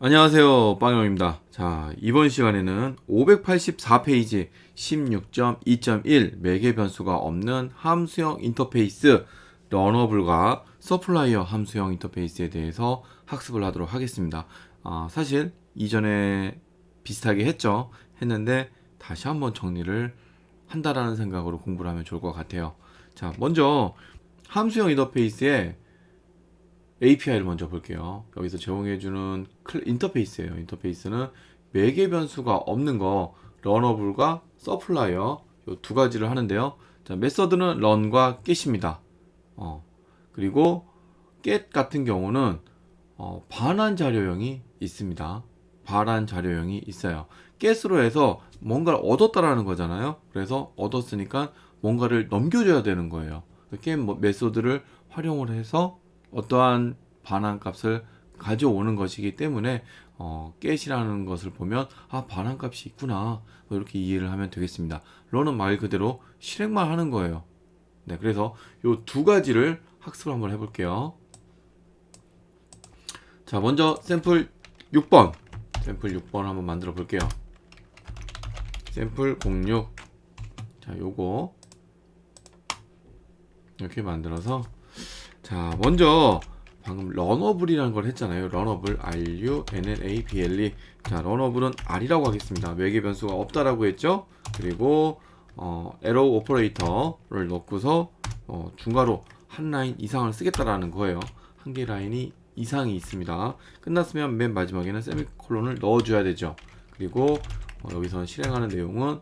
안녕하세요, 빵형입니다. 자, 이번 시간에는 584페이지 16.2.1 매개 변수가 없는 함수형 인터페이스 러너블과 서플라이어 함수형 인터페이스에 대해서 학습을 하도록 하겠습니다. 사실 이전에 비슷하게 했는데 다시 한번 정리를 한다라는 생각으로 공부를 하면 좋을 것 같아요. 자, 먼저 함수형 인터페이스에 API를 먼저 볼게요. 여기서 제공해주는 인터페이스예요. 인터페이스는 매개 변수가 없는 거 러너블과 서플라이어 이 두 가지를 하는데요. 자, 메서드는 run과 get입니다. 그리고 get 같은 경우는 반환 자료형이 있습니다. 반환 자료형이 있어요. get으로 해서 뭔가를 얻었다라는 거잖아요. 그래서 얻었으니까 뭔가를 넘겨줘야 되는 거예요. get 메소드를 활용을 해서 어떠한 반환값을 가져오는 것이기 때문에 get이라는 것을 보면 반환값이 있구나 이렇게 이해를 하면 되겠습니다. run은 말 그대로 실행만 하는 거예요. 네, 그래서 이 두 가지를 학습을 한번 해볼게요. 자, 먼저 샘플 6번 한번 만들어 볼게요. 샘플 06. 자, 요거 이렇게 만들어서, 자, 먼저 방금 러너블이라는 걸 했잖아요. 러너블 RUNNABLE. 자, 러너블은 R이라고 하겠습니다. 매개 변수가 없다라고 했죠. 그리고 에러 오퍼레이터를 넣고서 중괄호 한 라인 이상을 쓰겠다라는 거예요. 한 개 라인이 이상이 있습니다. 끝났으면 맨 마지막에는 세미콜론을 넣어줘야 되죠. 그리고 여기서 실행하는 내용은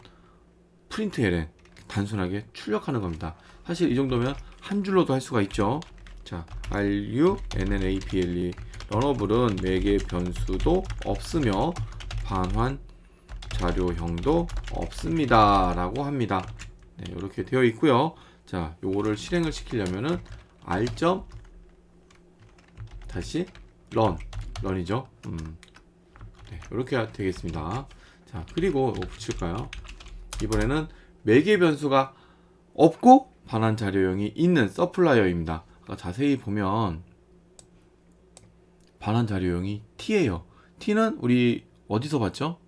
프린트LN, 단순하게 출력하는 겁니다. 사실 이 정도면 한 줄로도 할 수가 있죠. 자, RUNNABLE 러너블은 매개 변수도 없으며 반환 자료형도 없습니다 라고 합니다. 네, 이렇게 되어 있고요. 자, 요거를 실행을 시키려면은 R. 다시 run이죠. 네, 이렇게 되겠습니다. 자, 그리고 이거 붙일까요? 이번에는 매개 변수가 없고 반환 자료형이 있는 서플라이어입니다. 자세히 보면 반환 자료형이 T예요. T는 우리 어디서 봤죠?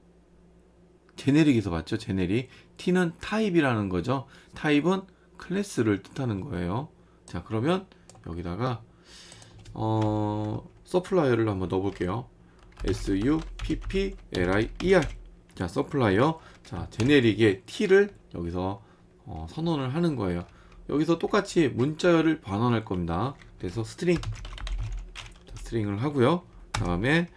제네릭에서 봤죠. 제네릭. T는 타입이라는 거죠. 타입은 클래스를 뜻하는 거예요. 자, 그러면 여기다가 서플라이어를 한번 넣어볼게요. SUPPLIER. 자, 서플라이어. 자, 제네릭의 T를 여기서 선언을 하는 거예요. 여기서 똑같이 문자열을 반환할 겁니다. 그래서 스트링. 자, 스트링을 하고요. 다음에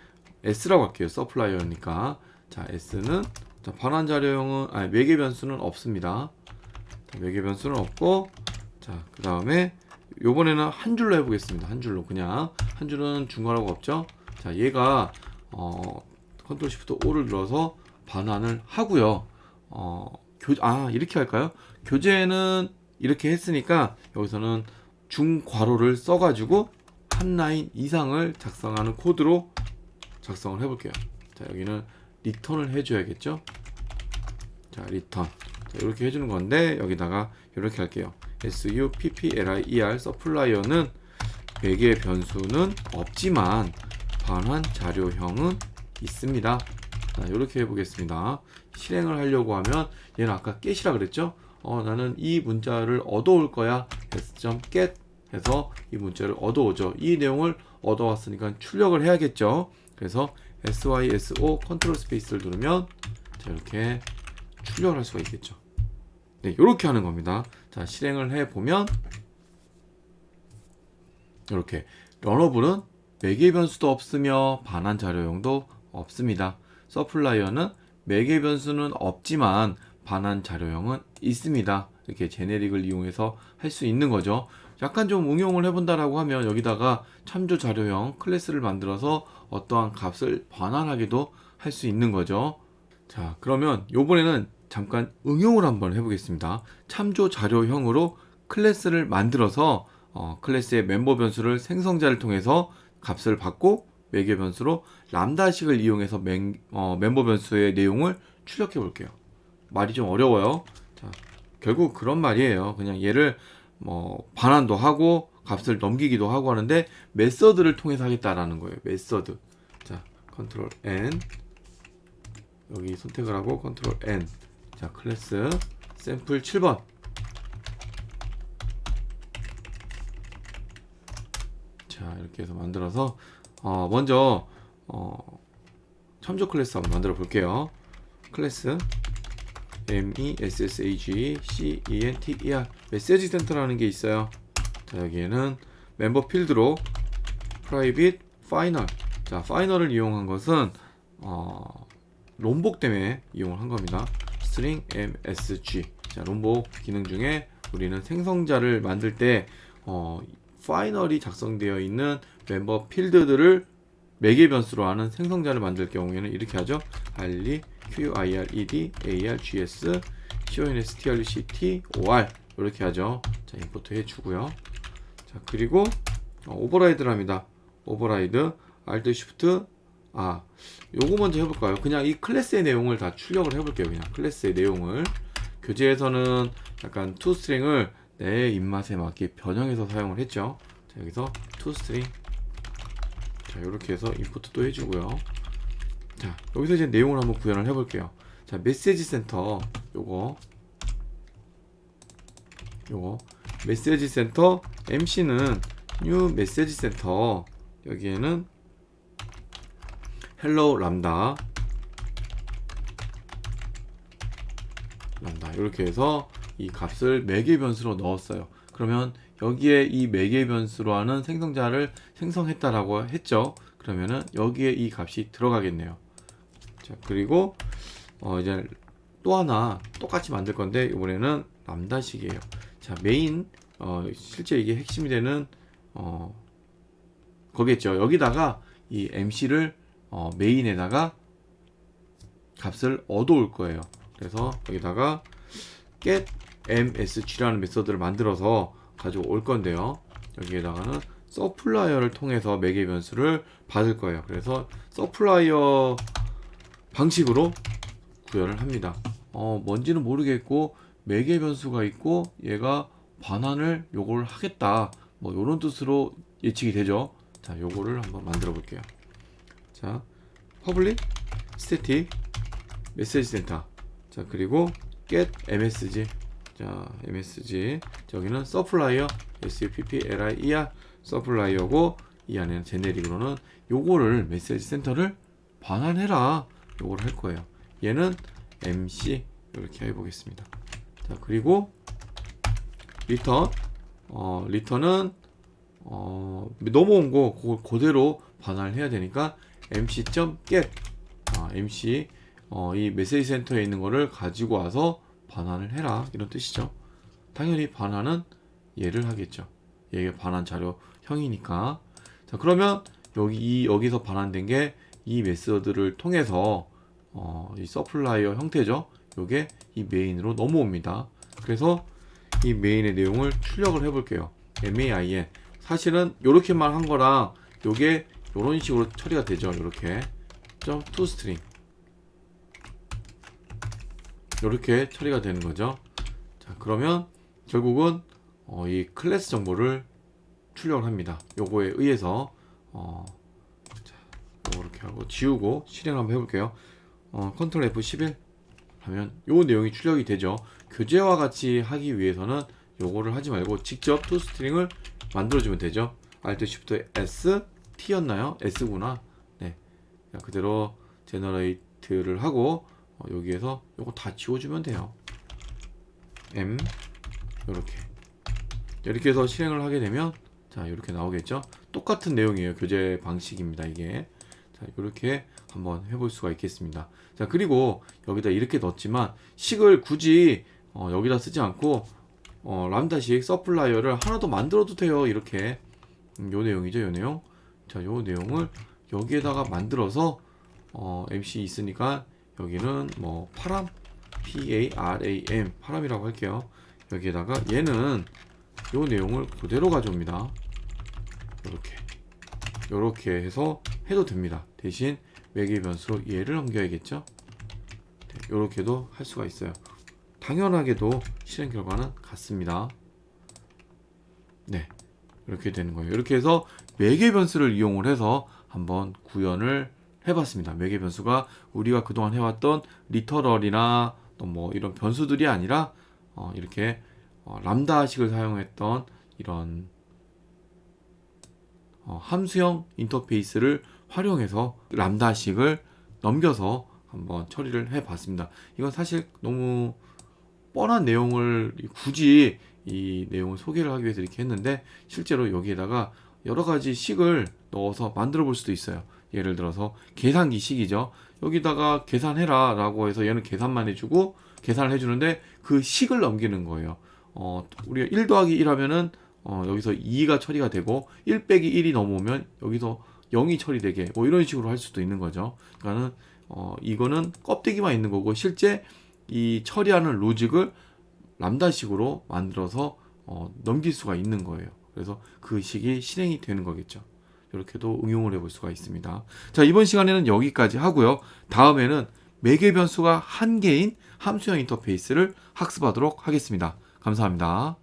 S라고 할게요. 서플라이어니까. 자, S는 반환 자료형은 매개 변수는 없습니다. 자, 매개 변수는 없고, 자, 그 다음에 요번에는 한 줄로 해보겠습니다. 한 줄로 그냥 한 줄은 중괄호가 없죠. 자, 얘가 컨트롤 시프트 O를 눌러서 반환을 하고요. 이렇게 할까요? 교재는 이렇게 했으니까 여기서는 중괄호를 써가지고 한 라인 이상을 작성하는 코드로 작성을 해볼게요. 자, 여기는 리턴을 해줘야겠죠. 자, 리턴. 자, 이렇게 해주는 건데 여기다가 이렇게 할게요. SUPPLIER 서플라이어는 매개 변수는 없지만 반환 자료형은 있습니다. 자, 이렇게 해보겠습니다. 실행을 하려고 하면 얘는 아까 get이라 그랬죠. 나는 이 문자를 얻어올 거야. s.get 해서 이 문자를 얻어오죠. 이 내용을 얻어왔으니까 출력을 해야겠죠. 그래서 SYSO 컨트롤 스페이스를 누르면 자, 이렇게 출력을 할 수가 있겠죠. 네, 이렇게 하는 겁니다. 자, 실행을 해보면 이렇게 러너블은 매개 변수도 없으며 반환 자료형도 없습니다. 서플라이어는 매개 변수는 없지만 반환 자료형은 있습니다. 이렇게 제네릭을 이용해서 할 수 있는 거죠. 약간 좀 응용을 해본다라고 하면 여기다가 참조 자료형 클래스를 만들어서 어떠한 값을 반환하기도 할 수 있는 거죠. 자, 그러면 요번에는 잠깐 응용을 한번 해보겠습니다. 참조 자료형으로 클래스를 만들어서 클래스의 멤버 변수를 생성자를 통해서 값을 받고 매개 변수로 람다식을 이용해서 멤버 변수의 내용을 출력해 볼게요. 말이 좀 어려워요. 자, 결국 그런 말이에요. 그냥 얘를 반환도 하고 값을 넘기기도 하고 하는데 메서드를 통해서 하겠다라는 거예요. 메서드. 자, 컨트롤 N, 여기 선택을 하고 컨트롤 N. 자, 클래스 샘플 7번. 자, 이렇게 해서 만들어서 먼저 첨조 클래스 한번 만들어 볼게요. 클래스 MESSAG 메시지 센터라는 게 있어요. 자, 여기에는 멤버 필드로 private final. 자, 파이널을 이용한 것은 롬복 때문에 이용을 한 겁니다. string MSG. 자, 롬복 기능 중에 우리는 생성자를 만들 때 파이널이 작성되어 있는 멤버 필드들을 매개 변수로 하는 생성자를 만들 경우에는 이렇게 하죠. id quired args constrct or 이렇게 하죠. 자, 임포트 해주고요. 자, 그리고 오버라이드랍니다. 오버라이드 alt shift 요거 먼저 해볼까요? 그냥 이 클래스의 내용을 다 출력을 해볼게요. 그냥 클래스의 내용을 교재에서는 약간 toString을 내 입맛에 맞게 변형해서 사용을 했죠. 자, 여기서 toString. 자, 이렇게 해서 임포트 또 해주고요. 자, 여기서 이제 내용을 한번 구현을 해볼게요. 자, 메시지 센터 요거 메시지 센터 MC는 new 메시지 센터, 여기에는 hello 람다 이렇게 해서 이 값을 매개 변수로 넣었어요. 그러면 여기에 이 매개 변수로 하는 생성자를 생성했다라고 했죠. 그러면은 여기에 이 값이 들어가겠네요. 자, 그리고 이제 또 하나 똑같이 만들 건데 이번에는 람다식이에요. 자, 메인 실제 이게 핵심이 되는 거겠죠. 여기다가 이 MC를 메인에다가 값을 얻어올 거예요. 그래서 여기다가 get msg라는 메서드를 만들어서 가져올 건데요. 여기에다가는 서플라이어를 통해서 매개 변수를 받을 거예요. 그래서 서플라이어 방식으로 구현을 합니다. 뭔지는 모르겠고 매개 변수가 있고 얘가 반환을 요걸 하겠다, 뭐 요런 뜻으로 예측이 되죠. 자, 요거를 한번 만들어 볼게요. 자, public static 메시지 센터. 자, 그리고 get msg. 자, msg. 여기는 supplier supplier supplier고 이 안에는 제네릭으로는 요거를 메시지 센터를 반환해라, 요거를 할 거예요. 얘는 mc 이렇게 해보겠습니다. 자, 그리고 return return은 넘어온 거 그대로 반환을 해야 되니까 mc.get mc 이 메시지 센터에 있는 거를 가지고 와서 반환을 해라, 이런 뜻이죠. 당연히 반환은 얘를 하겠죠. 얘가 반환 자료형이니까. 자, 그러면 여기서 반환된 게 이 메서드를 통해서 이 서플라이어 형태죠. 요게 이 메인으로 넘어옵니다. 그래서 이 메인의 내용을 출력을 해볼게요. main. 사실은 요렇게만 한 거랑 요게 요런 식으로 처리가 되죠. 요렇게 toString 요렇게 처리가 되는 거죠. 자, 그러면 결국은 이 클래스 정보를 출력을 합니다. 요거에 의해서 자, 이렇게 하고 지우고 실행 한번 해볼게요. 컨트롤 F11 하면 요 내용이 출력이 되죠. 교재와 같이 하기 위해서는 요거를 하지 말고 직접 toString을 만들어주면 되죠. Alt Shift S T였나요? S구나. 네, 그대로 제너레이트를 하고 여기에서 요거 다 지워주면 돼요. M 이렇게 해서 실행을 하게 되면 자, 이렇게 나오겠죠. 똑같은 내용이에요. 교재 방식입니다, 이게. 자, 이렇게 한번 해볼 수가 있겠습니다. 자, 그리고 여기다 이렇게 넣었지만 식을 굳이 여기다 쓰지 않고 람다식 서플라이어를 하나 더 만들어도 돼요. 이렇게 요 내용이죠, 요 내용. 자, 요 내용을 여기에다가 만들어서 MC 있으니까 여기는 뭐 파람 PARAM 파람이라고 할게요. 여기에다가 얘는 요 내용을 그대로 가져옵니다. 요렇게 해서 해도 됩니다. 대신 매개 변수로 얘를 넘겨야겠죠. 네, 요렇게도 할 수가 있어요. 당연하게도 실행 결과는 같습니다. 네, 이렇게 되는 거예요. 이렇게 해서 매개 변수를 이용을 해서 한번 구현을 해봤습니다. 매개 변수가 우리가 그동안 해왔던 리터럴이나 또 뭐 이런 변수들이 아니라 이렇게 람다식을 사용했던 이런 함수형 인터페이스를 활용해서 람다식을 넘겨서 한번 처리를 해봤습니다. 이건 사실 너무 뻔한 내용을 굳이 이 내용을 소개를 하기 위해서 이렇게 했는데, 실제로 여기에다가 여러 가지 식을 넣어서 만들어 볼 수도 있어요. 예를 들어서 계산기 식이죠. 여기다가 계산해라 라고 해서 얘는 계산만 해주고 계산을 해주는데 그 식을 넘기는 거예요. 우리가 1 더하기 1 하면은 여기서 2가 처리가 되고 1 빼기 1이 넘어오면 여기서 0이 처리되게 뭐 이런 식으로 할 수도 있는 거죠. 그러니까는 이거는 껍데기만 있는 거고, 실제 이 처리하는 로직을 람다식으로 만들어서 넘길 수가 있는 거예요. 그래서 그 식이 실행이 되는 거겠죠. 이렇게도 응용을 해볼 수가 있습니다. 자, 이번 시간에는 여기까지 하고요. 다음에는 매개 변수가 한 개인 함수형 인터페이스를 학습하도록 하겠습니다. 감사합니다.